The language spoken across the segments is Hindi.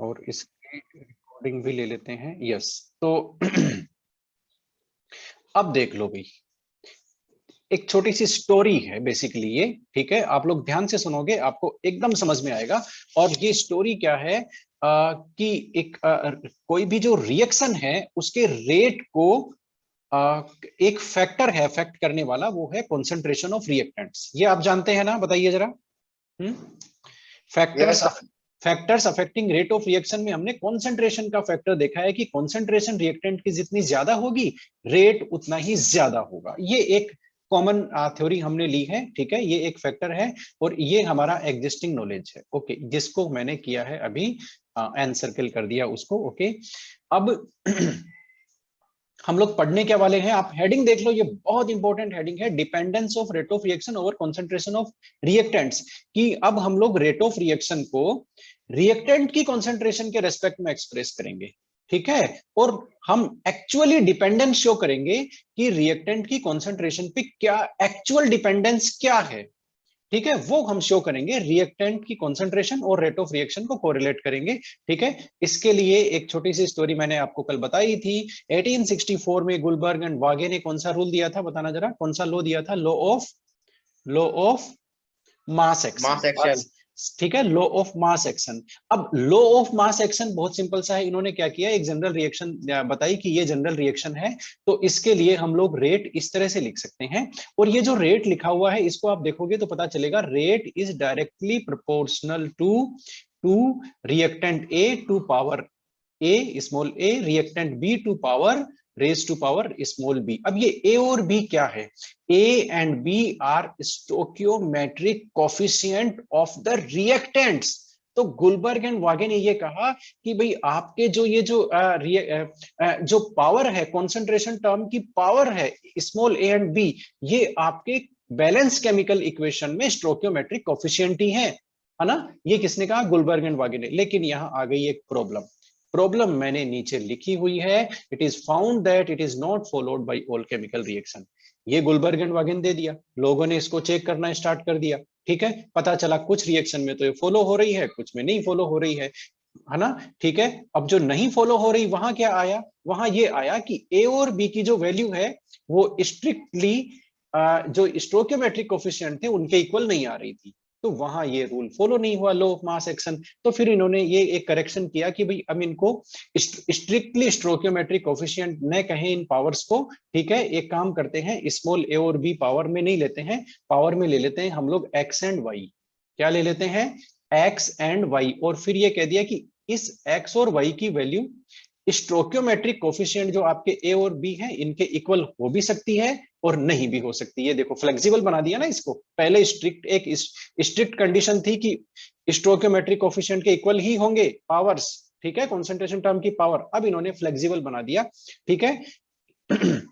और इसकी रिकॉर्डिंग भी ले लेते हैं। यस, तो अब देख लो भाई, एक छोटी सी स्टोरी है बेसिकली ये, ठीक है, आप लोग ध्यान से सुनोगे आपको एकदम समझ में आएगा। और ये स्टोरी क्या है कि एक कोई भी जो रिएक्शन है उसके रेट को एक फैक्टर है अफेक्ट करने वाला, वो है कॉन्सेंट्रेशन ऑफ रिएक्टेंट्स। ये आप जानते हैं ना, बताइए जरा। Factors factors affecting rate of reaction में हमने कॉन्सेंट्रेशन का फैक्टर देखा है कि कॉन्सेंट्रेशन रिएक्टेंट की जितनी ज्यादा होगी रेट उतना ही ज्यादा होगा। ये एक कॉमन थ्योरी हमने ली है, ठीक है, ये एक फैक्टर है और ये हमारा एग्जिस्टिंग नॉलेज है। ओके, जिसको मैंने किया है अभी एन सर्कल कर दिया उसको। ओके, अब हम लोग पढ़ने क्या वाले हैं, आप हेडिंग देख लो, ये बहुत इंपॉर्टेंट हेडिंग है, dependence of rate of reaction over concentration of reactants. कि अब हम लोग रेट ऑफ रिएक्शन को रिएक्टेंट की कंसंट्रेशन के रेस्पेक्ट में एक्सप्रेस करेंगे, ठीक है, और हम एक्चुअली डिपेंडेंस शो करेंगे कि रिएक्टेंट की कंसंट्रेशन पे क्या एक्चुअल डिपेंडेंस क्या है, ठीक है, वो हम शो करेंगे रिएक्टेंट की कंसंट्रेशन और रेट ऑफ रिएक्शन को कोरिलेट करेंगे, ठीक है। इसके लिए एक छोटी सी स्टोरी मैंने आपको कल बताई थी। 1864 में गुलबर्ग एंड वागे ने कौन सा रूल दिया था, बताना जरा, कौन सा लॉ दिया था? लॉ ऑफ मास एक्शन, ठीक है, लॉ ऑफ मास एक्शन। अब लॉ ऑफ मास एक्शन बहुत सिंपल सा है, इन्होंने क्या किया, एक जनरल रिएक्शन बताई कि ये जनरल रिएक्शन है, तो इसके लिए हम लोग रेट इस तरह से लिख सकते हैं। और ये जो रेट लिखा हुआ है इसको आप देखोगे तो पता चलेगा, rate is directly proportional to reactant a to power a small a, reactant b to power raise to power small b. अब ये ए और बी क्या है? A and b are stoichiometric coefficient of the reactants. तो गुलबर्ग एंड वागे ने ये कहा कि भाई आपके जो पावर है, कॉन्सेंट्रेशन टर्म की पावर है स्मॉल ए एंड बी, ये आपके बैलेंस केमिकल इक्वेशन में स्टोकियोमेट्रिक कोफिशिएंट ही है ना। ये किसने कहा? गुलबर्ग एंड वागे ने। लेकिन यहां आ गई एक प्रॉब्लम मैंने नीचे लिखी हुई है, it is found that it is not followed by all chemical reaction. ये गुलबर्ग एंड वागे ने दे दिया, लोगों ने इसको चेक करना स्टार्ट कर दिया, ठीक है, पता चला कुछ रिएक्शन में तो ये फॉलो हो रही है, कुछ में नहीं फॉलो हो रही है ना, ठीक है। अब जो नहीं फॉलो हो रही, वहां क्या आया? वहां ये आया कि ए और बी की जो वैल्यू है वो स्ट्रिक्टली जो स्टोकियोमेट्रिक कोफिशिएंट थे उनके इक्वल नहीं आ रही थी, तो वहां ये रूल फॉलो नहीं हुआ, लॉ ऑफ मास एक्शन। तो फिर इन्होंने ये एक करेक्शन किया कि भाई अब इनको स्ट्रिक्टली स्टोकियोमेट्रिक कोफिशिएंट न कहें इन पावर्स को, ठीक है, एक काम करते हैं, स्मॉल ए और बी पावर में नहीं लेते हैं, पावर में ले लेते हैं हम लोग एक्स एंड वाई। क्या ले लेते हैं? X and y. और फिर ये कह दिया कि इस एक्स और वाई की वैल्यू स्टोकियोमेट्रिक कोफिशिएंट जो आपके ए और बी है इनके इक्वल हो भी सकती है और नहीं भी हो सकती है। देखो फ्लेक्सिबल बना दिया ना इसको, पहले स्ट्रिक्ट कंडीशन थी कि स्टोकियोमेट्रिक कोफिशिएंट के इक्वल ही होंगे पावर्स, ठीक है, कंसंट्रेशन टर्म की पावर। अब इन्होंने फ्लेक्सिबल बना दिया, ठीक है, कि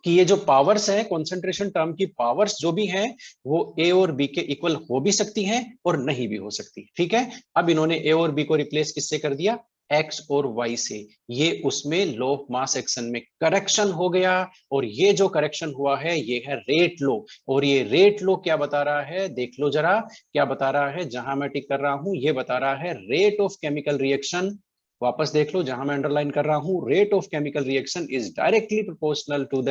ये जो पावर्स हैं, कंसंट्रेशन टर्म की पावर्स जो भी हैं, वो ए और बी के इक्वल हो भी सकती हैं और नहीं भी हो सकती, ठीक है। अब इन्होंने ए और बी को रिप्लेस किससे कर दिया? एक्स और वाई से। ये उसमें लॉ ऑफ मास एक्शन में करेक्शन हो गया, और ये जो करेक्शन हुआ है ये है रेट लॉ। और ये रेट लॉ क्या बता रहा है, देख लो जरा, क्या बता रहा है, जहां मैं टिक कर रहा हूं ये बता रहा है रेट ऑफ केमिकल रिएक्शन। वापस देख लो जहां मैं अंडरलाइन कर रहा हूं, rate of chemical reaction is directly proportional to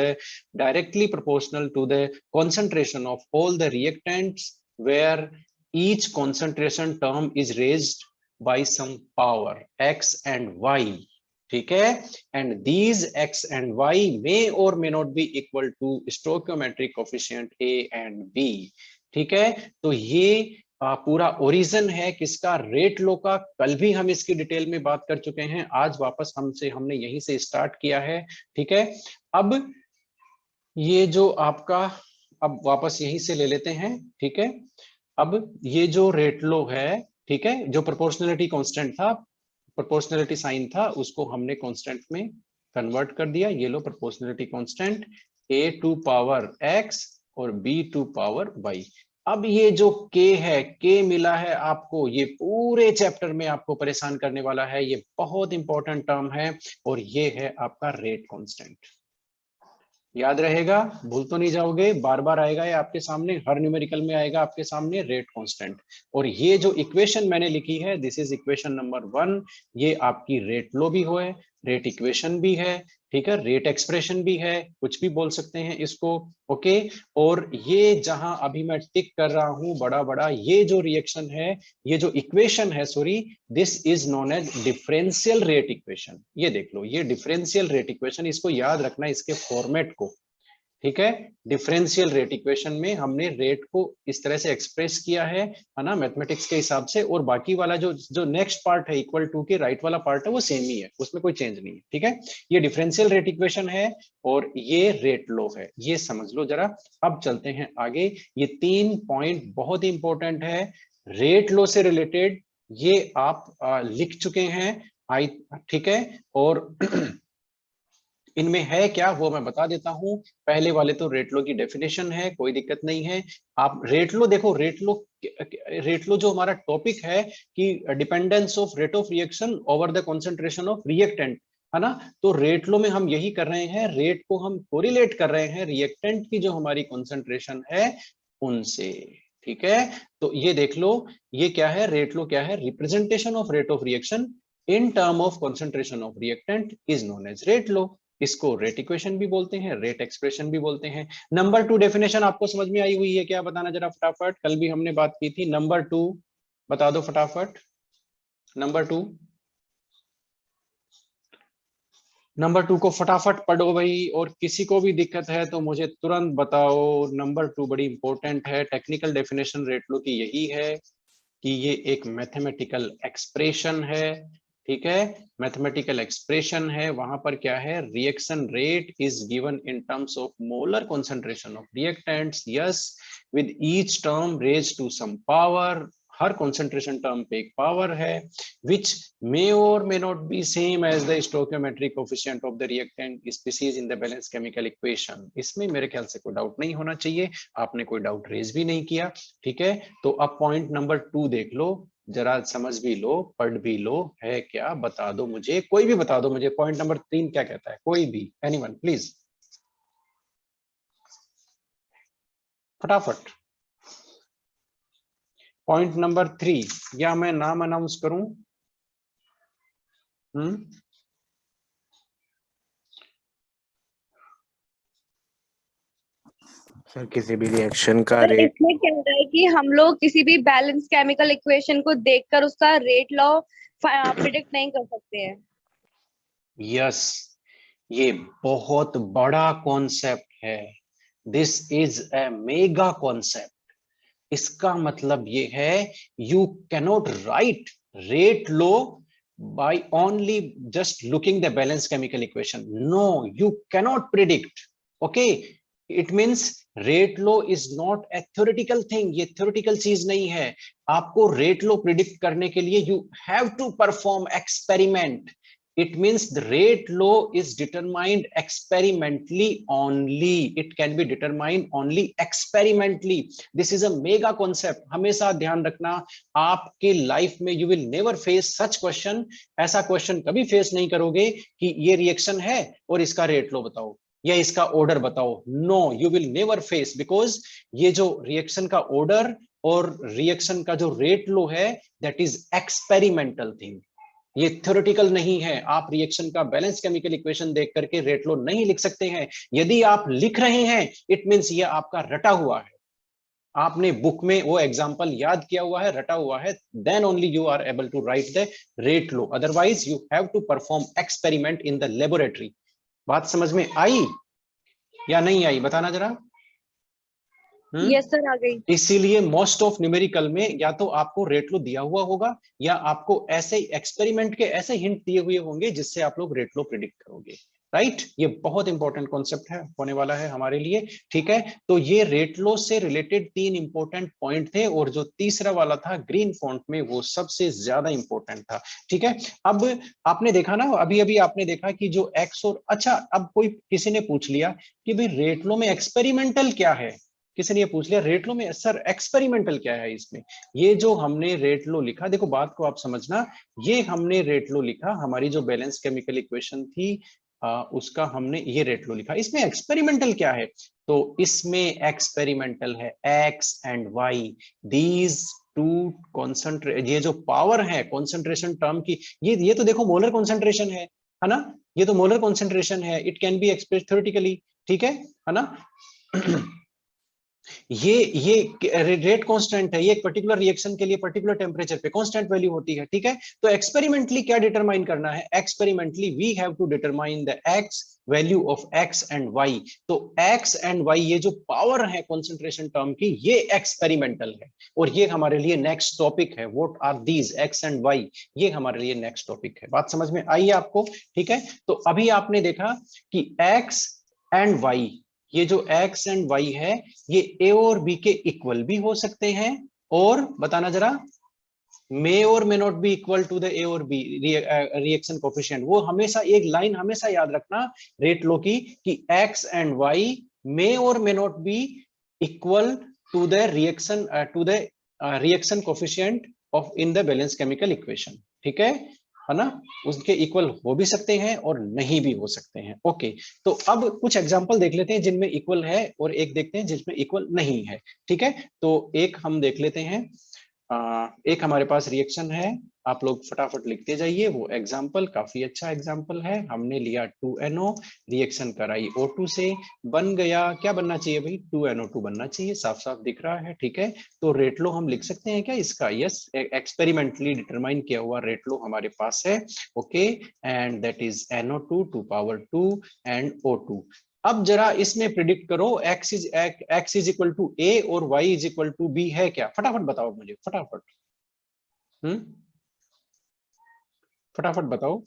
the concentration of all the reactants where each concentration term is raised by some power x and y, ठीक है, and these x and y may or may not be equal to stoichiometric coefficient a and b, ठीक है। तो ये पूरा ओरिजिन है किसका? रेट लो का। कल भी हम इसकी डिटेल में बात कर चुके हैं, आज वापस हमने यहीं से स्टार्ट किया है, ठीक है। अब ये जो आपका, अब वापस यहीं से ले लेते हैं, ठीक है। अब ये जो रेट लो है, ठीक है, जो प्रोपोर्शनलिटी कांस्टेंट था, प्रोपोर्शनलिटी साइन था, उसको हमने कांस्टेंट में कन्वर्ट कर दिया। ये लो proportionality constant a to power x और बी टू पावर वाई। अब ये जो k है, k मिला है आपको, ये पूरे चैप्टर में आपको परेशान करने वाला है, ये बहुत इंपॉर्टेंट टर्म है, और ये है आपका रेट कांस्टेंट। याद रहेगा, भूल तो नहीं जाओगे, बार बार आएगा ये आपके सामने, हर न्यूमेरिकल में आएगा आपके सामने रेट कांस्टेंट। और ये जो इक्वेशन मैंने लिखी है, दिस इज इक्वेशन नंबर 1, ये आपकी रेट लो भी है, रेट इक्वेशन भी है, ठीक है, रेट एक्सप्रेशन भी है, कुछ भी बोल सकते हैं इसको। ओके, और ये जहां अभी मैं टिक कर रहा हूं बड़ा बड़ा, ये जो रिएक्शन है, ये जो इक्वेशन है, sorry, this is known as differential rate equation. ये देख लो, ये डिफरेंशियल रेट इक्वेशन, इसको याद रखना, इसके फॉर्मेट को, ठीक है। डिफरेंशियल रेट इक्वेशन में हमने रेट को इस तरह से एक्सप्रेस किया है ना, मैथमेटिक्स के हिसाब से, और बाकी वाला जो जो नेक्स्ट पार्ट है इक्वल टू के राइट वाला पार्ट है वो सेम ही है, उसमें कोई चेंज नहीं है, ठीक है। ये डिफरेंशियल रेट इक्वेशन है और ये रेट लो है, ये समझ लो जरा। अब चलते हैं आगे, ये 3 पॉइंट बहुत ही इंपॉर्टेंट है रेट लो से रिलेटेड, ये आप लिख चुके हैं आई, ठीक है। और इनमें है क्या वो मैं बता देता हूं। पहले वाले तो रेट लो की डेफिनेशन है, कोई दिक्कत नहीं है। आप रेट लो देखो, रेट लो जो हमारा टॉपिक है कि dependence of rate of reaction over the concentration of reactant, है ना। तो रेट लो में हम यही कर रहे हैं, रेट को हम कोरिलेट कर रहे हैं रिएक्टेंट की जो हमारी कंसंट्रेशन है उनसे, ठीक है। तो ये देख लो, ये क्या है, रेट लो क्या है, representation of rate of reaction in term of concentration of reactant is known as rate law. इसको रेट इक्वेशन भी बोलते हैं, रेट एक्सप्रेशन भी बोलते हैं। नंबर 2 डेफिनेशन आपको समझ में आई हुई है क्या, बताना जरा फटाफट, कल भी हमने बात की थी। नंबर 2 बता दो फटाफट, नंबर 2, नंबर 2 को फटाफट पढ़ो भाई, और किसी को भी दिक्कत है तो मुझे तुरंत बताओ। नंबर 2 बड़ी इंपॉर्टेंट है, टेक्निकल डेफिनेशन रेट लो की यही है कि ये एक मैथमेटिकल एक्सप्रेशन है, ठीक है। मैथमेटिकल एक्सप्रेशन है, वहां पर क्या है, reaction rate is given in terms of molar concentration of reactants, yes, with each term raise to some power, हर कंसंट्रेशन टर्म पे एक पावर है, which may or may not be same as the stoichiometric coefficient of the reactant species in the balanced chemical equation। इसमें मेरे ख्याल से कोई डाउट नहीं होना चाहिए, आपने कोई डाउट रेज भी नहीं किया, ठीक है। तो अब पॉइंट नंबर 2 देख लो जरा, समझ भी लो, पढ़ भी लो, है क्या बता दो मुझे, कोई भी बता दो मुझे, पॉइंट नंबर 3 क्या कहता है, कोई भी, एनीवन प्लीज फटाफट। पॉइंट नंबर 3, या मैं नाम अनाउंस करूं? सर किसी भी रिएक्शन का सर रेट, इसमें क्या हो रहा है कि हम लोग किसी भी बैलेंस केमिकल इक्वेशन को देखकर उसका रेट लॉ प्रिडिक्ट नहीं कर सकते हैं। यस, ये बहुत बड़ा कॉन्सेप्ट है, this is a mega concept. इसका मतलब ये है, you cannot right rate low by only just looking the balanced chemical equation, no, you cannot predict, okay, it means rate law is not a theoretical thing, ये theoretical चीज नहीं है। आपको rate law predict करने के लिए you have to perform experiment, it means the rate law is determined experimentally only, it can be determined only experimentally, this is a mega concept। हमेशा ध्यान रखना, आपके लाइफ में you will never face such question, ऐसा क्वेश्चन कभी फेस नहीं करोगे कि ये रिएक्शन है और इसका रेट लो बताओ या इसका ऑर्डर बताओ, no, you will never face, because ये जो रिएक्शन का ऑर्डर और रिएक्शन का जो रेट लो है, दैट इज एक्सपेरिमेंटल थिंग, ये थ्योरेटिकल नहीं है। आप रिएक्शन का बैलेंस केमिकल इक्वेशन देख करके रेट लो नहीं लिख सकते हैं, यदि आप लिख रहे हैं इट मींस ये आपका रटा हुआ है, आपने बुक में वो एग्जांपल याद किया हुआ है, रटा हुआ है, then only you are able to write the rate law, otherwise you have to perform experiment in the laboratory. बात समझ में आई या नहीं आई, बताना जरा। यस सर, आ गई। इसीलिए मोस्ट ऑफ न्यूमेरिकल में या तो आपको रेट लो दिया हुआ होगा या आपको ऐसे एक्सपेरिमेंट के ऐसे हिंट दिए हुए होंगे जिससे आप लोग रेट लो प्रिडिक्ट करोगे, राइट। ये बहुत इंपॉर्टेंट कॉन्सेप्ट है, होने वाला है हमारे लिए, ठीक है। तो ये रेट लो से रिलेटेड 3 इंपॉर्टेंट पॉइंट थे, और जो तीसरा वाला था ग्रीन फॉन्ट में वो सबसे ज्यादा इंपॉर्टेंट था, ठीक है। अब आपने देखा ना, अभी अभी आपने देखा कि जो एक्स और, अच्छा अब कोई किसी ने पूछ लिया कि भाई रेट लो में एक्सपेरिमेंटल क्या है, किसी ने ये पूछ लिया रेट लो में सर एक्सपेरिमेंटल क्या है इसमें। ये जो हमने रेट लो लिखा, देखो बात को आप समझना, ये हमने रेट लो लिखा, हमारी जो बैलेंस केमिकल इक्वेशन थी उसका हमने ये रेट लो लिखा। इसमें एक्सपेरिमेंटल क्या है, तो इसमें एक्सपेरिमेंटल है x and y, these two concentrate, ये जो पावर है कॉन्सेंट्रेशन टर्म की, ये तो देखो मोलर कॉन्सेंट्रेशन है ना, ये तो मोलर कॉन्सेंट्रेशन है, it can be express theoretically, ठीक है ना। ये रेट कांस्टेंट है, ये एक पर्टिकुलर रिएक्शन के लिए पर्टिकुलर टेम्परेचर पे कांस्टेंट वैल्यू होती है, ठीक है। तो एक्सपेरिमेंटली क्या डिटरमाइन करना है, experimentally we have to determine the x value of x and y. तो एक्स एंड वाई ये जो पावर है कंसंट्रेशन टर्म की, ये एक्सपेरिमेंटल है, और ये हमारे लिए नेक्स्ट टॉपिक है, what are these x and y, ये हमारे लिए नेक्स्ट टॉपिक है। बात समझ में आई आपको, ठीक है। तो अभी आपने देखा कि एक्स एंड वाई, ये जो x एंड y है, ये a और b के इक्वल भी हो सकते हैं, और बताना जरा, may or may not be equal to the A और बी रिएक्शन कोफिशिएंट। वो हमेशा एक लाइन हमेशा याद रखना रेट लो की, कि x एंड y may or may not be equal to the reaction coefficient of in the balance chemical equation, ठीक है ना। उसके इक्वल हो भी सकते हैं और नहीं भी हो सकते हैं। ओके, तो अब कुछ एग्जांपल देख लेते हैं जिनमें इक्वल है, और एक देखते हैं जिसमें इक्वल नहीं है, ठीक है। तो एक हम देख लेते हैं, एक हमारे पास रिएक्शन है, आप लोग फटाफट लिखते जाइए। वो एग्जांपल काफी अच्छा एग्जांपल है, हमने लिया 2NO, रिएक्शन कराई O2 से, बन गया, क्या बनना चाहिए भाई, 2NO2 बनना चाहिए, साफ साफ दिख रहा है, ठीक है। तो रेट लो हम लिख सकते हैं क्या इसका, यस, एक्सपेरिमेंटली डिटरमाइन किया हुआ रेट लो हमारे पास है, okay, and that is NO2 2 power 2 and O2। अब जरा इसमें प्रिडिक्ट करो, x is equal to a और y is equal to b है क्या, फटाफट बताओ मुझे, फटाफट, फटाफट बताओ।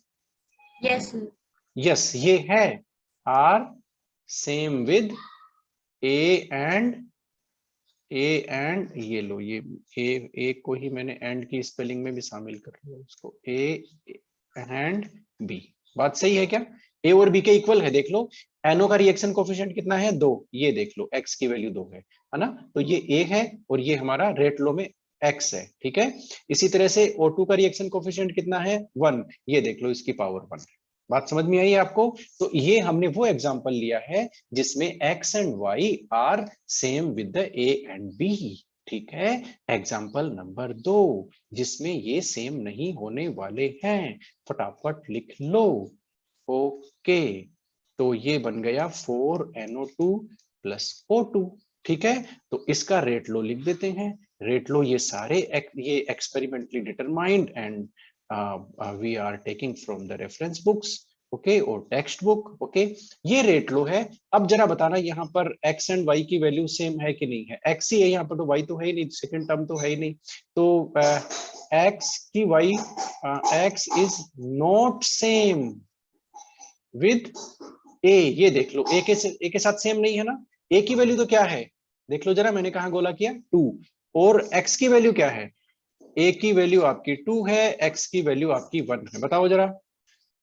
यस यस, ये है, are same with a and ये लो, ये ए को ही मैंने एंड की स्पेलिंग में भी शामिल कर लिया, उसको a एंड b। बात सही है क्या, ए और बी के इक्वल है, देख लो। एनओ का रिएक्शन कोफिशिएंट कितना है, 2, ये देख लो, एक्स की वैल्यू 2 है ना। तो ये ए है और ये हमारा रेट लो में एक्स है, ठीक है। इसी तरह से O2 का रिएक्शन कोफिशिएंट कितना है, 1, ये देख लो, इसकी पावर 1। बात समझ में आई आपको। तो ये हमने वो एग्जांपल लिया है जिसमें x and y are same with the A and B, ठीक है। एग्जाम्पल नंबर 2 जिसमें ये सेम नहीं होने वाले हैं, फटाफट लिख लो। ओके, तो ये बन गया 4NO2 प्लस O2, ठीक है। तो इसका रेट लो लिख देते हैं। रेट लो ये सारे ये experimentally determined and we are taking from the reference books, okay, और टेक्स्ट बुक, ओके। ये रेट लो है। अब जरा बताना यहाँ पर x एंड y की वैल्यू सेम है कि नहीं है, x ही है यहाँ पर, तो y तो है ही नहीं, सेकंड टर्म तो है ही नहीं। तो x की y, x is not same with a, ये देख लो, a के साथ सेम नहीं है ना। a की वैल्यू तो क्या है, देख लो जरा, मैंने कहा गोला किया 2, और x की वैल्यू क्या है, a की वैल्यू आपकी 2 है, x की वैल्यू आपकी 1 है। बताओ जरा।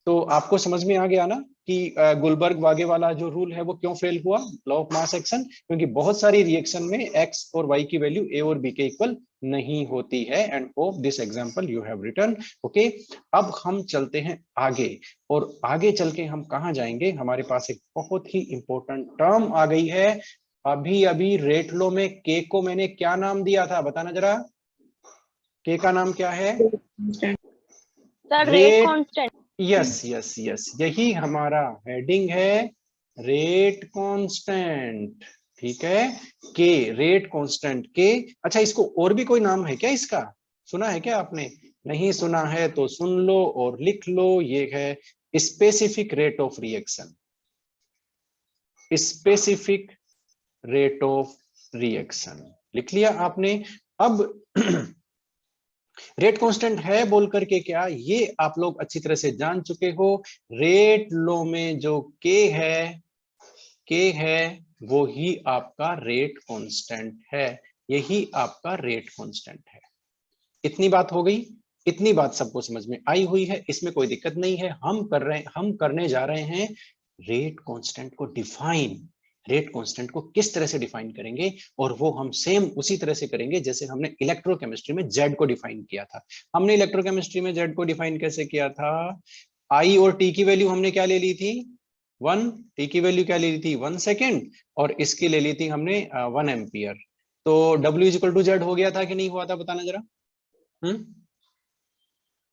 तो आपको समझ में आ गया ना कि गुलबर्ग वागे वाला जो रूल है वो क्यों फेल हुआ, लॉ ऑफ मास एक्शन, क्योंकि बहुत सारी रिएक्शन में x और y की वैल्यू a और b के इक्वल नहीं होती है। And hope this example you have written, okay. अब हम चलते हैं आगे, और आगे चल के हम कहाँ जाएंगे, हमारे पास एक बहुत ही इंपॉर्टेंट टर्म आ गई है। अभी अभी रेट लो में k को मैंने क्या नाम दिया था, बताना जरा, k का नाम क्या है, sir, rate constant. Yes yes yes, यही हमारा हेडिंग है, रेट कांस्टेंट, ठीक है। के, रेट कांस्टेंट के। अच्छा, इसको और भी कोई नाम है क्या इसका, सुना है क्या आपने, नहीं सुना है तो सुन लो और लिख लो, ये है specific rate of reaction, specific rate of reaction, लिख लिया आपने। अब रेट कांस्टेंट है बोल करके क्या, ये आप लोग अच्छी तरह से जान चुके हो। रेट लो में जो के है वो ही आपका रेट कांस्टेंट है, यही आपका रेट कांस्टेंट है। इतनी बात हो गई, इतनी बात सबको समझ में आई हुई है, इसमें कोई दिक्कत नहीं है। हम करने जा रहे हैं रेट कांस्टेंट को डिफाइन, रेट कांस्टेंट को किस तरह से डिफाइन करेंगे, और वो हम सेम उसी तरह से करेंगे जैसे हमने इलेक्ट्रोकेमिस्ट्री में Z को डिफाइन किया था। हमने इलेक्ट्रोकेमिस्ट्री में Z को डिफाइन कैसे किया था, I और T की वैल्यू हमने क्या ले ली थी, 1, टी की वैल्यू क्या ले ली थी 1 सेकेंड, और इसकी ले ली थी हमने 1 एम्पियर। तो W is equal to Z हो गया था कि नहीं हुआ था, बताना जरा।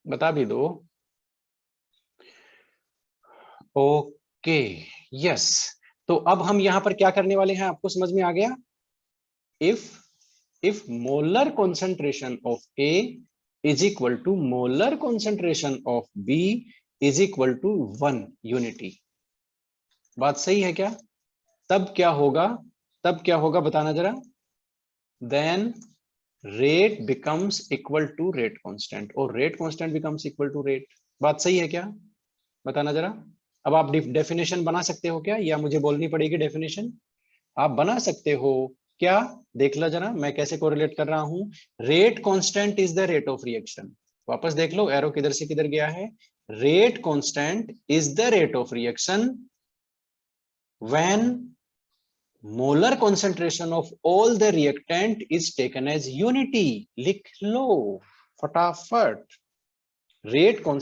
बता भी दो। Okay, yes. तो अब हम यहां पर क्या करने वाले हैं, आपको समझ में आ गया? if molar concentration of A is equal to molar concentration of B is equal to 1 unity, बात सही है क्या? तब क्या होगा, बताना जरा। then rate becomes equal to rate constant, और rate constant becomes equal to rate। बात सही है क्या, बताना जरा। अब आप डेफिनेशन बना सकते हो क्या, या मुझे बोलनी पड़ेगी डेफिनेशन? आप बना सकते हो क्या? देख लो जरा मैं कैसे कोरिलेट कर रहा हूं। Rate constant is the rate of reaction. वापस देख लो, एरो किधर से किधर गया है। Rate constant is the rate of reaction when molar concentration of all the reactant is taken as unity। लिख लो फटाफट। रेट